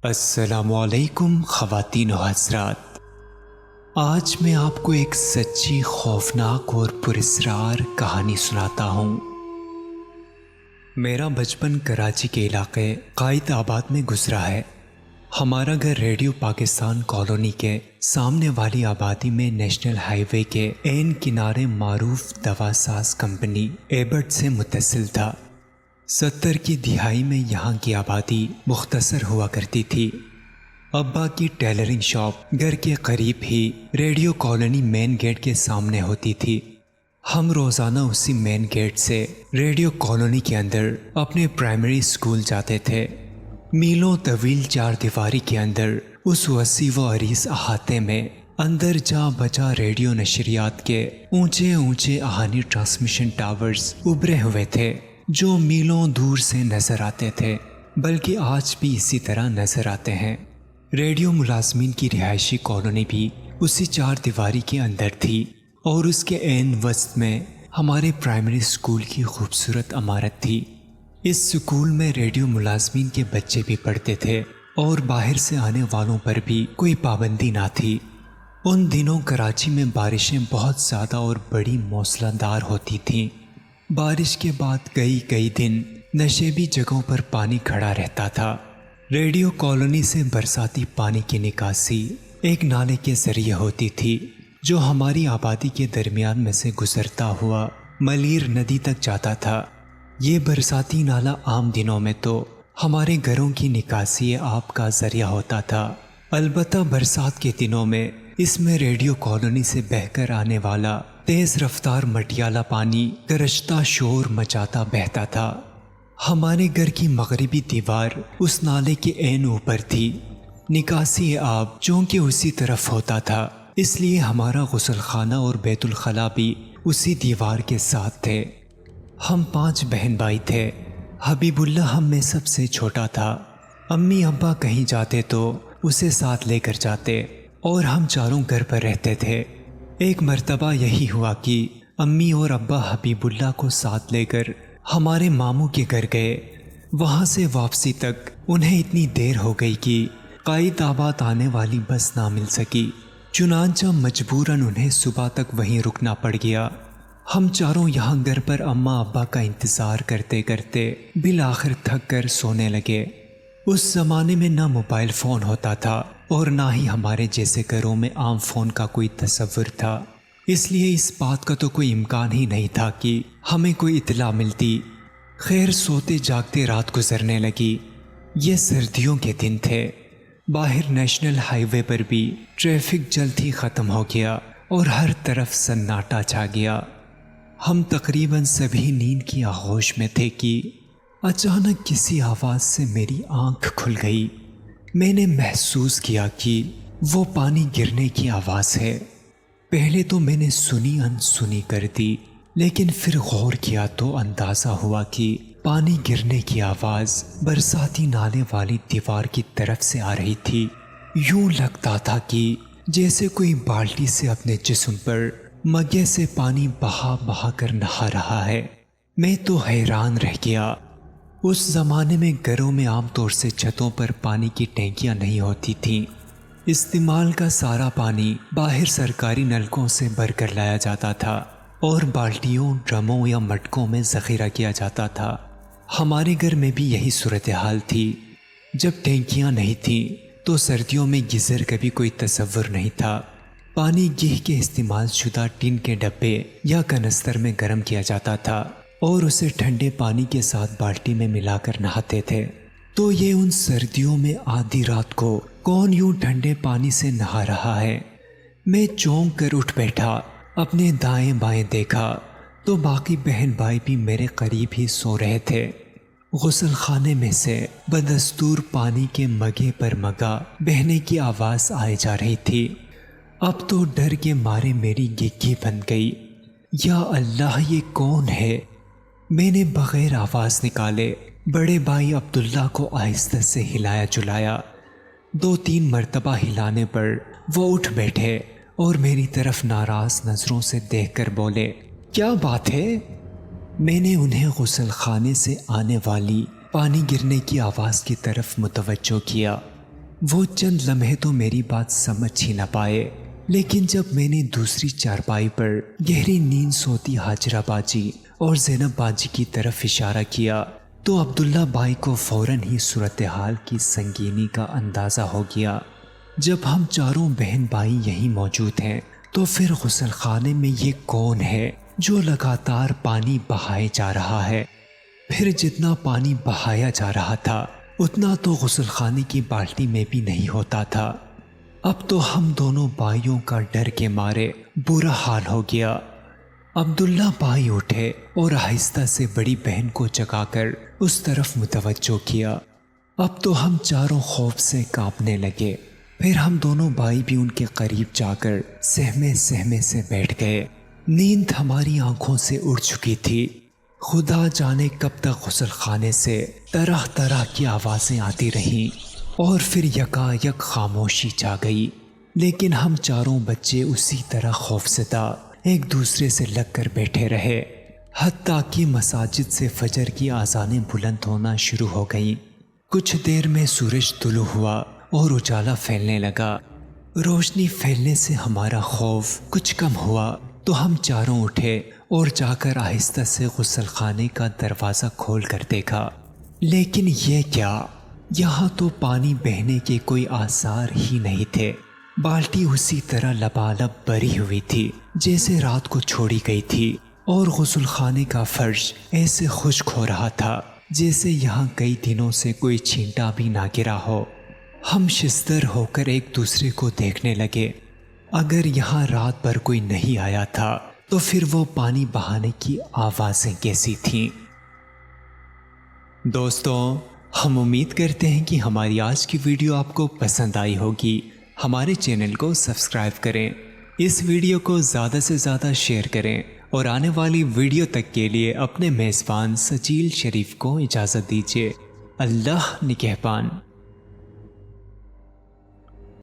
السلام علیکم خواتین و حضرات، آج میں آپ کو ایک سچی خوفناک اور پراسرار کہانی سناتا ہوں۔ میرا بچپن کراچی کے علاقے قائد آباد میں گزرا ہے۔ ہمارا گھر ریڈیو پاکستان کالونی کے سامنے والی آبادی میں نیشنل ہائی وے کے عین کنارے معروف دوا ساز کمپنی ایبٹ سے متصل تھا۔ 70 کی دہائی میں یہاں کی آبادی مختصر ہوا کرتی تھی۔ ابا کی ٹیلرنگ شاپ گھر کے قریب ہی ریڈیو کالونی مین گیٹ کے سامنے ہوتی تھی۔ ہم روزانہ اسی مین گیٹ سے ریڈیو کالونی کے اندر اپنے پرائمری اسکول جاتے تھے۔ میلوں طویل چار دیواری کے اندر اس وسیع و عریض احاطے میں اندر جا بجا ریڈیو نشریات کے اونچے اونچے آہنی ٹرانسمیشن ٹاورز ابھرے ہوئے تھے جو میلوں دور سے نظر آتے تھے، بلکہ آج بھی اسی طرح نظر آتے ہیں۔ ریڈیو ملازمین کی رہائشی کالونی بھی اسی چار دیواری کے اندر تھی اور اس کے عین وسط میں ہمارے پرائمری اسکول کی خوبصورت عمارت تھی۔ اس اسکول میں ریڈیو ملازمین کے بچے بھی پڑھتے تھے اور باہر سے آنے والوں پر بھی کوئی پابندی نہ تھی۔ ان دنوں کراچی میں بارشیں بہت زیادہ اور بڑی موسلا دھار ہوتی تھیں۔ بارش کے بعد کئی دن نشیبی جگہوں پر پانی کھڑا رہتا تھا۔ ریڈیو کالونی سے برساتی پانی کی نکاسی ایک نالے کے ذریعے ہوتی تھی جو ہماری آبادی کے درمیان میں سے گزرتا ہوا ملیر ندی تک جاتا تھا۔ یہ برساتی نالا عام دنوں میں تو ہمارے گھروں کی نکاسی آب کا ذریعہ ہوتا تھا، البتہ برسات کے دنوں میں اس میں ریڈیو کالونی سے بہہ کر آنے والا تیز رفتار مٹیالہ پانی گرجتا شور مچاتا بہتا تھا۔ ہمارے گھر کی مغربی دیوار اس نالے کے عین اوپر تھی۔ نکاسی آب چونکہ اسی طرف ہوتا تھا، اس لیے ہمارا غسل خانہ اور بیت الخلا بھی اسی دیوار کے ساتھ تھے۔ ہم 5 بہن بھائی تھے۔ حبیب اللہ ہم میں سب سے چھوٹا تھا۔ امی ابا کہیں جاتے تو اسے ساتھ لے کر جاتے اور ہم چاروں گھر پر رہتے تھے۔ ایک مرتبہ یہی ہوا کہ امی اور ابا حبیب اللہ کو ساتھ لے کر ہمارے ماموں کے گھر گئے۔ وہاں سے واپسی تک انہیں اتنی دیر ہو گئی کہ قائد آباد آنے والی بس نہ مل سکی، چنانچہ مجبوراً انہیں صبح تک وہیں رکنا پڑ گیا۔ ہم چاروں یہاں گھر پر اماں ابا کا انتظار کرتے کرتے بالآخر تھک کر سونے لگے۔ اس زمانے میں نہ موبائل فون ہوتا تھا اور نہ ہی ہمارے جیسے گھروں میں عام فون کا کوئی تصور تھا، اس لیے اس بات کا تو کوئی امکان ہی نہیں تھا کہ ہمیں کوئی اطلاع ملتی۔ خیر سوتے جاگتے رات گزرنے لگی۔ یہ سردیوں کے دن تھے۔ باہر نیشنل ہائی وے پر بھی ٹریفک جلد ہی ختم ہو گیا اور ہر طرف سناٹا چھا گیا۔ ہم تقریباً سبھی نیند کی آغوش میں تھے کہ اچانک کسی آواز سے میری آنکھ کھل گئی۔ میں نے محسوس کیا کہ وہ پانی گرنے کی آواز ہے۔ پہلے تو میں نے سنی انسنی کر دی، لیکن پھر غور کیا تو اندازہ ہوا کہ پانی گرنے کی آواز برساتی نالے والی دیوار کی طرف سے آ رہی تھی۔ یوں لگتا تھا کہ جیسے کوئی بالٹی سے اپنے جسم پر مگے سے پانی بہا بہا کر نہا رہا ہے۔ میں تو حیران رہ گیا۔ اس زمانے میں گھروں میں عام طور سے چھتوں پر پانی کی ٹینکیاں نہیں ہوتی تھیں۔ استعمال کا سارا پانی باہر سرکاری نلکوں سے بھر کر لایا جاتا تھا اور بالٹیوں، ڈرموں یا مٹکوں میں ذخیرہ کیا جاتا تھا۔ ہمارے گھر میں بھی یہی صورتحال تھی۔ جب ٹینکیاں نہیں تھیں تو سردیوں میں گیزر کا بھی کوئی تصور نہیں تھا۔ پانی گیہ کے استعمال شدہ ٹین کے ڈبے یا کنستر میں گرم کیا جاتا تھا اور اسے ٹھنڈے پانی کے ساتھ بالٹی میں ملا کر نہاتے تھے۔ تو یہ ان سردیوں میں آدھی رات کو کون یوں ٹھنڈے پانی سے نہا رہا ہے؟ میں چونک کر اٹھ بیٹھا، اپنے دائیں بائیں دیکھا تو باقی بہن بھائی بھی میرے قریب ہی سو رہے تھے۔ غسل خانے میں سے بدستور پانی کے مگے پر مگا بہنے کی آواز آئے جا رہی تھی۔ اب تو ڈر کے مارے میری گگی بن گئی۔ یا اللہ، یہ کون ہے؟ میں نے بغیر آواز نکالے بڑے بھائی عبداللہ کو آہستہ سے ہلایا جلایا۔ 2-3 مرتبہ ہلانے پر وہ اٹھ بیٹھے اور میری طرف ناراض نظروں سے دیکھ کر بولے، کیا بات ہے؟ میں نے انہیں غسل خانے سے آنے والی پانی گرنے کی آواز کی طرف متوجہ کیا۔ وہ چند لمحے تو میری بات سمجھ ہی نہ پائے، لیکن جب میں نے دوسری چارپائی پر گہری نیند سوتی ہاجرہ باجی اور زینب باجی کی طرف اشارہ کیا تو عبداللہ بھائی کو فوراً ہی صورتحال کی سنگینی کا اندازہ ہو گیا۔ جب ہم چاروں بہن بھائی یہیں موجود ہیں تو پھر غسل خانے میں یہ کون ہے جو لگاتار پانی بہائے جا رہا ہے؟ پھر جتنا پانی بہایا جا رہا تھا اتنا تو غسل خانے کی بالٹی میں بھی نہیں ہوتا تھا۔ اب تو ہم دونوں بھائیوں کا ڈر کے مارے برا حال ہو گیا۔ عبداللہ بھائی اٹھے اور آہستہ سے بڑی بہن کو جگا کر اس طرف متوجہ کیا۔ اب تو ہم چاروں خوف سے کانپنے لگے۔ پھر ہم دونوں بھائی بھی ان کے قریب جا کر سہمے سہمے سے بیٹھ گئے۔ نیند ہماری آنکھوں سے اڑ چکی تھی۔ خدا جانے کب تک غسل خانے سے طرح طرح کی آوازیں آتی رہیں اور پھر یکا یک خاموشی چھا گئی، لیکن ہم چاروں بچے اسی طرح خوفزدہ ایک دوسرے سے لگ کر بیٹھے رہے، حتیٰ کہ مساجد سے فجر کی آذانیں بلند ہونا شروع ہو گئیں۔ کچھ دیر میں سورج طلوع ہوا اور اجالا پھیلنے لگا۔ روشنی پھیلنے سے ہمارا خوف کچھ کم ہوا تو ہم چاروں اٹھے اور جا کر آہستہ سے غسل خانے کا دروازہ کھول کر دیکھا، لیکن یہ کیا! یہاں تو پانی بہنے کے کوئی آثار ہی نہیں تھے۔ بالٹی اسی طرح لبالب بھری ہوئی تھی جیسے رات کو چھوڑی گئی تھی، اور غسل خانے کا فرش ایسے خشک ہو رہا تھا جیسے یہاں کئی دنوں سے کوئی چھینٹا بھی نہ گرا ہو۔ ہم ششدر ہو کر ایک دوسرے کو دیکھنے لگے۔ اگر یہاں رات بھر کوئی نہیں آیا تھا تو پھر وہ پانی بہانے کی آوازیں کیسی تھیں؟ دوستوں، ہم امید کرتے ہیں کہ ہماری آج کی ویڈیو آپ کو پسند آئی ہوگی۔ ہمارے چینل کو سبسکرائب کریں، اس ویڈیو کو زیادہ سے زیادہ شیئر کریں اور آنے والی ویڈیو تک کے لیے اپنے میزبان سجیل شریف کو اجازت دیجیے۔ اللہ نگہبان۔